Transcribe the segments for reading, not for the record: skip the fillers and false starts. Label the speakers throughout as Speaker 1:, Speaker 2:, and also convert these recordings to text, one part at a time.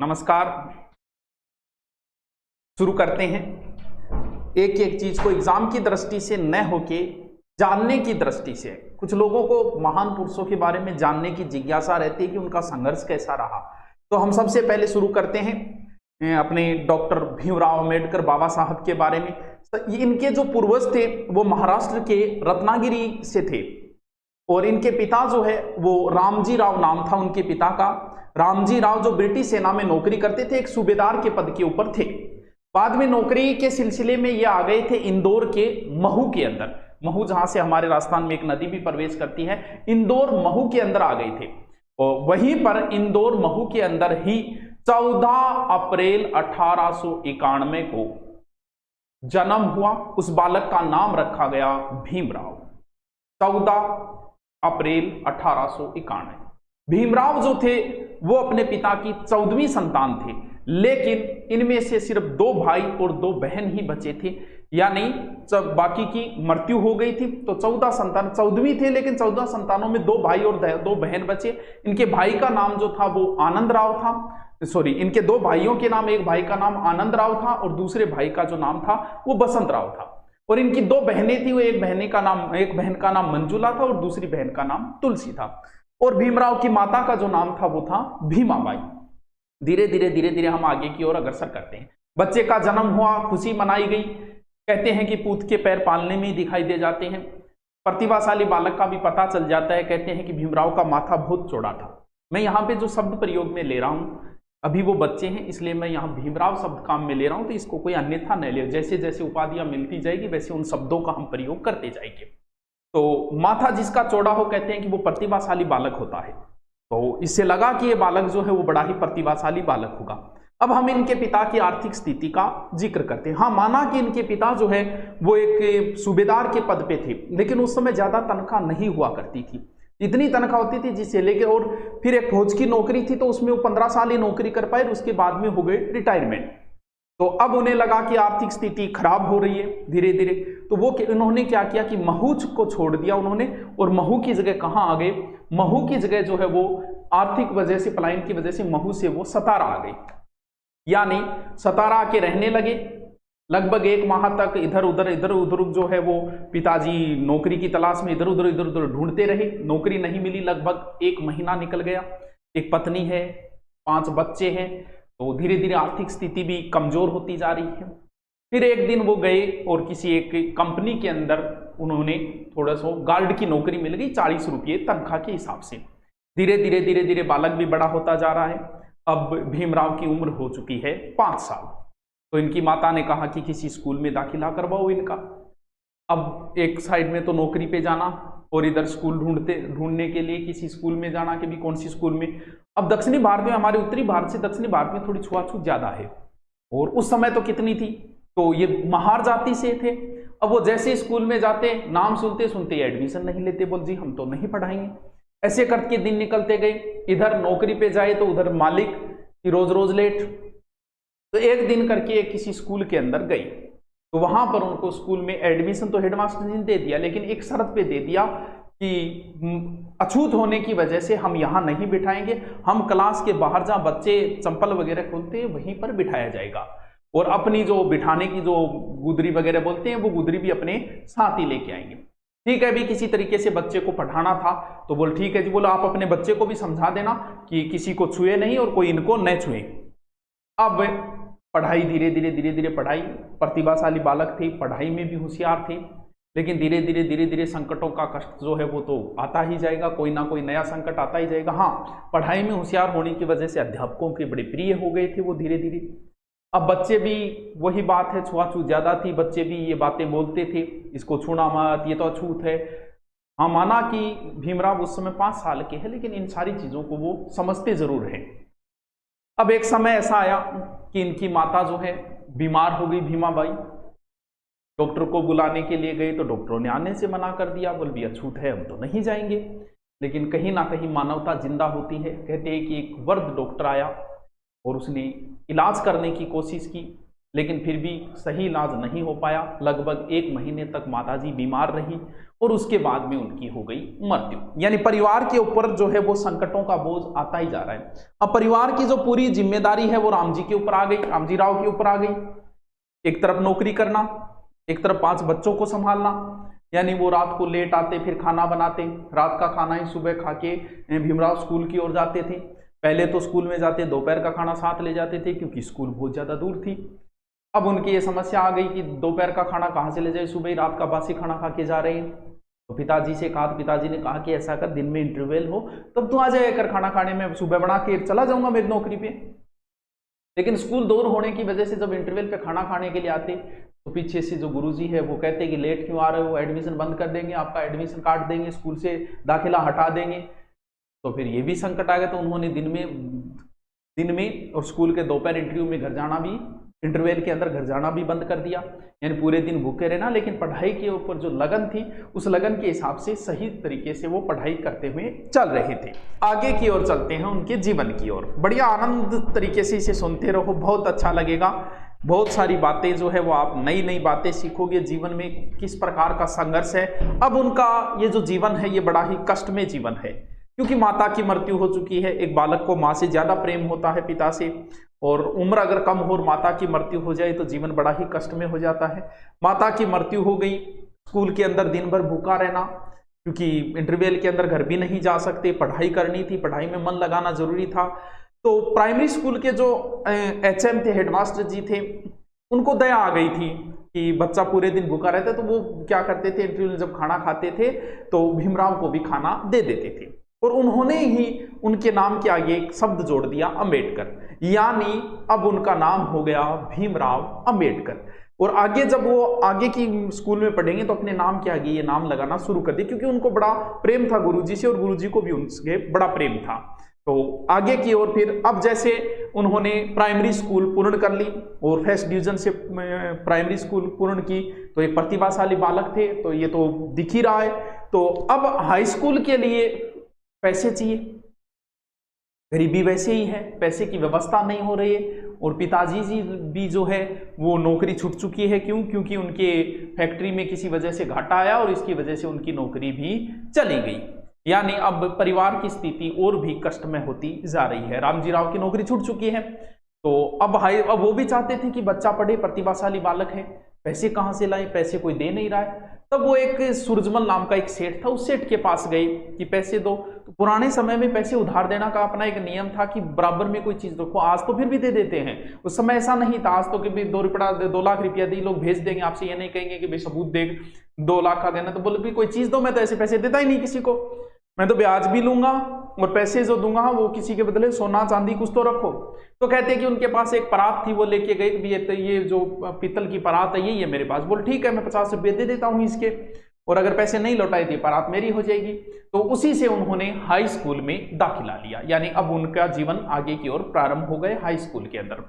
Speaker 1: नमस्कार। शुरू करते हैं। एक एक चीज को एग्जाम की दृष्टि से न होके जानने की दृष्टि से। कुछ लोगों को महान पुरुषों के बारे में जानने की जिज्ञासा रहती है कि उनका संघर्ष कैसा रहा। तो हम सबसे पहले शुरू करते हैं अपने डॉक्टर भीमराव अंबेडकर बाबा साहब के बारे में। इनके जो पूर्वज थे वो महाराष्ट्र के रत्नागिरी से थे और इनके पिता जो है वो रामजी राव नाम था उनके पिता का। रामजी राव जो ब्रिटिश सेना में नौकरी करते थे, एक सूबेदार के पद के ऊपर थे। बाद में नौकरी के सिलसिले में ये आ गए थे इंदौर के महू के अंदर। महू जहां से हमारे राजस्थान में एक नदी भी प्रवेश करती है, इंदौर महू के अंदर आ गए थे। और वहीं पर इंदौर महू के अंदर ही 14 अप्रैल 1891 को जन्म हुआ। उस बालक का नाम रखा गया भीमराव। 14 अप्रैल 1891। भीमराव जो थे वो अपने पिता की 14वीं संतान थे, लेकिन इनमें से सिर्फ 2 भाई और 2 बहन ही बचे थे, यानी जब बाकी की मृत्यु हो गई थी तो 14 संतान, 14वीं थे लेकिन 14 संतानों में 2 भाई और 2 बहन बचे। इनके भाई का नाम जो था वो आनंद राव था, सॉरी इनके 2 भाइयों के नाम, एक भाई का नाम आनंद राव था और दूसरे भाई का जो नाम था वो बसंत राव था। और इनकी 2 बहनें थी, वो एक बहन का नाम मंजुला था और दूसरी बहन का नाम तुलसी था। और भीमराव की माता का जो नाम था वो था भीमाबाई। धीरे धीरे हम आगे की ओर अग्रसर करते हैं। बच्चे का जन्म हुआ, खुशी मनाई गई। कहते हैं कि पूत के पैर पालने में ही दिखाई दे जाते हैं। प्रतिभाशाली बालक का भी पता चल जाता है। कहते हैं कि भीमराव का माथा बहुत चौड़ा था। मैं यहाँ पे जो शब्द प्रयोग में ले रहा हूँ, अभी वो बच्चे हैं इसलिए मैं यहाँ भीमराव शब्द काम में ले रहा हूँ, तो इसको कोई अन्यथा न ले। जैसे जैसे उपाधियां मिलती जाएगी वैसे उन शब्दों का हम प्रयोग करते जाएंगे। तो माथा जिसका चौड़ा हो, कहते हैं कि वो प्रतिभाशाली बालक होता है। तो इससे लगा कि ये बालक जो है वो बड़ा ही प्रतिभाशाली बालक होगा। अब हम इनके पिता की आर्थिक स्थिति का जिक्र करते हैं। हाँ, माना कि इनके पिता जो है वो एक सूबेदार के पद पे थे, लेकिन उस समय ज्यादा तनख्वाह नहीं हुआ करती थी। इतनी तनख्वाह होती थी जिससे लेके, और फिर एक फौज की नौकरी थी तो उसमें वो 15 साल ही नौकरी कर पाए, उसके बाद में हो गए रिटायरमेंट। तो अब उन्हें लगा कि आर्थिक स्थिति खराब हो रही है धीरे धीरे, तो वो उन्होंने क्या किया कि महू को छोड़ दिया उन्होंने, और महू की जगह कहाँ आ गए? महू की जगह जो है वो आर्थिक वजह से, पलायन की वजह से महू से वो सतारा आ गए, यानी सतारा आके रहने लगे। लगभग 1 माह तक इधर उधर जो है वो पिताजी नौकरी की तलाश में इधर उधर ढूंढते रहे। नौकरी नहीं मिली। लगभग 1 महीना निकल गया। एक पत्नी है, 5 बच्चे हैं, तो धीरे धीरे आर्थिक स्थिति भी कमजोर होती जा रही है। फिर एक दिन वो गए और किसी एक कंपनी के अंदर उन्होंने थोड़ा सा गार्ड की नौकरी मिल गई, 40 रुपये तनख्वाह के हिसाब से। धीरे धीरे बालक भी बड़ा होता जा रहा है। अब भीमराव की उम्र हो चुकी है 5 साल। तो इनकी माता ने कहा कि किसी स्कूल में दाखिला करवाओ इनका। अब एक साइड में तो नौकरी पे जाना और इधर स्कूल ढूंढने के लिए किसी स्कूल में जाना कि भी कौन सी स्कूल में। अब दक्षिणी भारत में, हमारे उत्तरी भारत से दक्षिणी भारत में थोड़ी छुआछूत ज्यादा है, और उस समय तो कितनी थी, तो ये महार जाति से थे। अब वो जैसे स्कूल में जाते, नाम सुनते सुनते एडमिशन नहीं लेते, बोल जी हम तो नहीं पढ़ाएंगे। ऐसे करके दिन निकलते गए। इधर नौकरी पे जाए तो उधर मालिक की रोज लेट। तो एक दिन करके किसी स्कूल के अंदर गई, तो वहां पर उनको स्कूल में एडमिशन तो हेडमास्टर ने दे दिया, लेकिन एक शर्त पे दे दिया कि अछूत होने की वजह से हम यहाँ नहीं बिठाएंगे, हम क्लास के बाहर जहाँ बच्चे चंपल वगैरह खोलते हैं वहीं पर बिठाया जाएगा, और अपनी जो बिठाने की जो गुदरी वगैरह बोलते हैं वो गुदरी भी अपने साथ ही लेके आएंगे। ठीक है, भी किसी तरीके से बच्चे को पढ़ाना था, तो बोल ठीक है जी, बोलो आप अपने बच्चे को भी समझा देना कि किसी को छुए नहीं और कोई इनको न छुए। अब पढ़ाई धीरे धीरे पढ़ाई, प्रतिभाशाली बालक थे, पढ़ाई में भी होशियार थे, लेकिन धीरे धीरे संकटों का कष्ट जो है वो तो आता ही जाएगा, कोई ना कोई नया संकट आता ही जाएगा। हाँ, पढ़ाई में होशियार होने की वजह से अध्यापकों के बड़े प्रिय हो गए थे वो धीरे धीरे। अब बच्चे भी वही बात है, छुआछूत ज्यादा थी, बच्चे भी ये बातें बोलते थे, इसको छूना मत, ये तो अछूत है। हाँ, माना कि भीमराव उस समय 5 साल के हैं, लेकिन इन सारी चीजों को वो समझते जरूर हैं। अब एक समय ऐसा आया कि इनकी माता जो है बीमार हो गई, भीमाबाई। डॉक्टर को बुलाने के लिए गए तो डॉक्टरों ने आने से मना कर दिया, बोल भी अछूत है, हम तो नहीं जाएंगे। लेकिन कहीं ना कहीं मानवता जिंदा होती है। कहते हैं कि एक वृद्ध डॉक्टर आया और उसने इलाज करने की कोशिश की, लेकिन फिर भी सही इलाज नहीं हो पाया। लगभग 1 महीने तक माताजी बीमार रही और उसके बाद में उनकी हो गई मृत्यु। यानी परिवार के ऊपर जो है वो संकटों का बोझ आता ही जा रहा है। अब परिवार की जो पूरी जिम्मेदारी है वो राम जी के ऊपर आ गई, राम जी राव के ऊपर आ गई। एक तरफ नौकरी करना, एक तरफ 5 बच्चों को संभालना। यानी वो रात को लेट आते, फिर खाना बनाते, रात का खाना ही सुबह खा के भीमराव स्कूल की ओर जाते थे। पहले तो स्कूल में जाते, दोपहर का खाना साथ ले जाते थे क्योंकि स्कूल बहुत ज़्यादा दूर थी। अब उनकी ये समस्या आ गई कि दोपहर का खाना कहाँ से ले जाए, सुबह ही रात का बासी खाना खा के जा रहे हैं। तो पिताजी से कहा, तो पिताजी ने कहा कि ऐसा कर, दिन में इंटरवल हो तब तू आ जाए कर खाना खाने में, सुबह बना के चला जाऊंगा मेरी नौकरी पे। लेकिन स्कूल दूर होने की वजह से जब इंटरवल पे खाना खाने के लिए आते तो पीछे से जो गुरुजी है वो कहते कि लेट क्यों आ रहे हो, एडमिशन बंद कर देंगे, आपका एडमिशन काट देंगे, स्कूल से दाखिला हटा देंगे। तो फिर ये भी संकट आ गया। तो उन्होंने दिन में और स्कूल के दोपहर इंटरव्यू में घर जाना भी, इंटरवल के अंदर घर जाना भी बंद कर दिया। यानी पूरे दिन भूखे रहना, लेकिन पढ़ाई के ऊपर जो लगन थी उस लगन के हिसाब से सही तरीके से वो पढ़ाई करते हुए चल रहे थे। आगे की ओर चलते हैं उनके जीवन की ओर। बढ़िया आनंद तरीके से इसे सुनते रहो, बहुत अच्छा लगेगा। बहुत सारी बातें जो है वो आप नई नई बातें सीखोगे जीवन में, किस प्रकार का संघर्ष है। अब उनका ये जो जीवन है ये बड़ा ही कष्टमय जीवन है क्योंकि माता की मृत्यु हो चुकी है। एक बालक को माँ से ज्यादा प्रेम होता है पिता से, और उम्र अगर कम हो और माता की मृत्यु हो जाए तो जीवन बड़ा ही कष्ट में हो जाता है। माता की मृत्यु हो गई, स्कूल के अंदर दिन भर भूखा रहना क्योंकि इंटरवल के अंदर घर भी नहीं जा सकते, पढ़ाई करनी थी, पढ़ाई में मन लगाना जरूरी था। तो प्राइमरी स्कूल के जो HM थे, हेडमास्टर जी थे, उनको दया आ गई थी कि बच्चा पूरे दिन भूखा रहता है। तो वो क्या करते थे, इंटरवल में जब खाना खाते थे तो भीमराव को भी खाना दे देते थे। और उन्होंने ही उनके नाम के आगे एक शब्द जोड़ दिया, अम्बेडकर। यानी अब उनका नाम हो गया भीमराव अम्बेडकर। और आगे जब वो आगे की स्कूल में पढ़ेंगे तो अपने नाम के आगे ये नाम लगाना शुरू कर दिया क्योंकि उनको बड़ा प्रेम था गुरुजी से और गुरुजी को भी उनसे बड़ा प्रेम था। तो आगे की ओर फिर अब जैसे उन्होंने प्राइमरी स्कूल पूर्ण कर ली और फर्स्ट डिवीजन से प्राइमरी स्कूल पूर्ण की, तो एक प्रतिभाशाली बालक थे, तो ये तो दिख ही रहा है। तो अब हाई स्कूल के लिए पैसे चाहिए, गरीबी वैसे ही है, पैसे की व्यवस्था नहीं हो रही है। और पिताजी जी भी जो है वो नौकरी छूट चुकी है। क्यों? क्योंकि उनके फैक्ट्री में किसी वजह से घाटा आया और इसकी वजह से उनकी नौकरी भी चली गई। यानी अब परिवार की स्थिति और भी कष्टमय होती जा रही है। रामजी राव की नौकरी छूट चुकी है, तो अब वो भी चाहते थे कि बच्चा पढ़े, प्रतिभाशाली बालक है, पैसे कहाँ से लाए, पैसे कोई दे नहीं रहा है। तब वो एक सूरजमल नाम का एक सेठ था, उस सेठ के पास गए कि पैसे दो। तो पुराने समय में पैसे उधार देना का अपना एक नियम था कि बराबर में कोई चीज रखो। आज तो फिर भी दे देते हैं, उस समय ऐसा नहीं था। आज तो कि 2 लाख रुपया दी, लोग भेज देंगे, आपसे ये नहीं कहेंगे कि भाई सबूत दे 2 लाख का देना। तो बोले भी कोई चीज दो, मैं तो ऐसे पैसे देता ही नहीं किसी को, मैं तो ब्याज भी लूंगा और पैसे जो दूंगा वो किसी के बदले सोना चांदी कुछ तो रखो। तो कहते हैं कि उनके पास एक परात थी, वो लेके गए भी, ये जो पीतल की परात है यही है मेरे पास। बोल ठीक है, मैं 50 रुपये दे देता हूँ इसके, और अगर पैसे नहीं लौटाए तो परात मेरी हो जाएगी। तो उसी से उन्होंने हाई स्कूल में दाखिला लिया। यानी अब उनका जीवन आगे की ओर प्रारंभ हो गए हाई स्कूल के अंदर।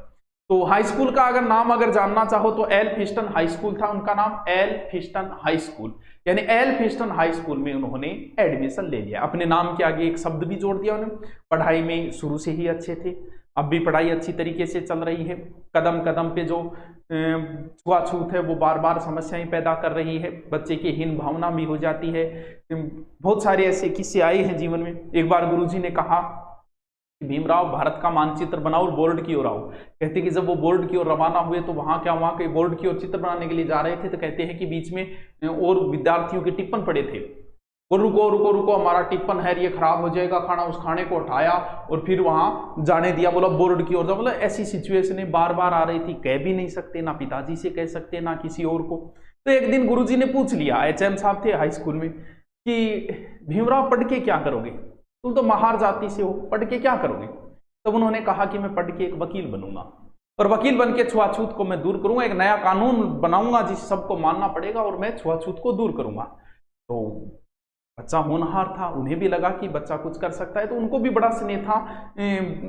Speaker 1: तो हाई स्कूल का अगर नाम अगर जानना चाहो तो एल्फिंस्टन हाई स्कूल था उनका नाम, एल्फिंस्टन हाई स्कूल। यानी एल्फिंस्टन हाई स्कूल में उन्होंने एडमिशन ले लिया। अपने नाम के आगे एक शब्द भी जोड़ दिया उन्होंने। पढ़ाई में शुरू से ही अच्छे थे, अब भी पढ़ाई अच्छी तरीके से चल रही है। कदम कदम पे जो छुआछूत है वो बार बार समस्याएं पैदा कर रही है, बच्चे की हीन भावना भी हो जाती है। बहुत सारे ऐसे किस्से आए हैं जीवन में। एक बार गुरुजी ने कहा भीमराव भारत का मानचित्र बनाओ और बोर्ड की ओर आओ। कहते कि जब वो बोर्ड की ओर रवाना हुए तो वहां के बोर्ड की ओर चित्र बनाने के लिए जा रहे थे, तो कहते हैं कि बीच में और विद्यार्थियों के टिप्पण पड़े थे। वो रुको रुको रुको, हमारा टिप्पण है ये खराब हो जाएगा खाना। उस खाने को उठाया और फिर वहां जाने दिया, बोला बोर्ड की ओर जाओ। मतलब ऐसी सिचुएशन बार बार आ रही थी, कह भी नहीं सकते, ना पिताजी से कह सकते ना किसी और को। तो एक दिन गुरुजी ने पूछ लिया, HM साहब थे हाई स्कूल में, कि भीमराव पढ़ के क्या करोगे, तुम तो महार जाति से हो, पढ़ के क्या करोगे। तब उन्होंने कहा कि मैं पढ़ के एक वकील बनूंगा और वकील बन के छुआछूत को मैं दूर करूंगा, एक नया कानून बनाऊंगा जिसे सबको मानना पड़ेगा और मैं छुआछूत को दूर करूंगा। तो बच्चा होनहार था, उन्हें भी लगा कि बच्चा कुछ कर सकता है, तो उनको भी बड़ा स्नेह था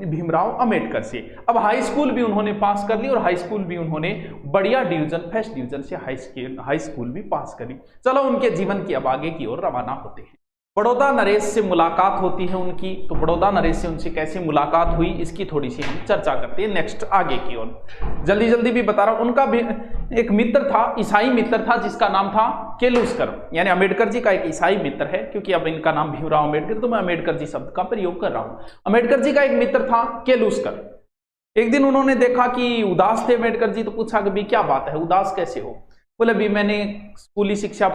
Speaker 1: भीमराव अम्बेडकर से। अब हाई स्कूल भी उन्होंने पास कर ली और हाई स्कूल भी उन्होंने बढ़िया डिवीजन, फर्स्ट डिवीजन से हाई स्कूल भी पास करी। चलो उनके जीवन की अब आगे की ओर रवाना होते हैं। बड़ौदा नरेश से मुलाकात होती है उनकी, तो बड़ौदा नरेश से उनसे कैसे मुलाकात हुई इसकी थोड़ी सी हम चर्चा करते हैं नेक्स्ट आगे की ओर। जल्दी जल्दी भी बता रहा हूं। उनका भी एक मित्र था, ईसाई मित्र था, जिसका नाम था केलुस्कर, यानी अम्बेडकर जी का एक ईसाई मित्र है, क्योंकि अब इनका नाम भीमराव अम्बेडकर, तो मैं अम्बेडकर जी शब्द का प्रयोग कर रहा हूं। अम्बेडकर जी का एक मित्र था केलुस्कर। एक दिन उन्होंने देखा कि उदास थे अम्बेडकर जी, तो पूछा कि भी क्या बात है, उदास कैसे हो? बोले भी मैंने स्कूली शिक्षा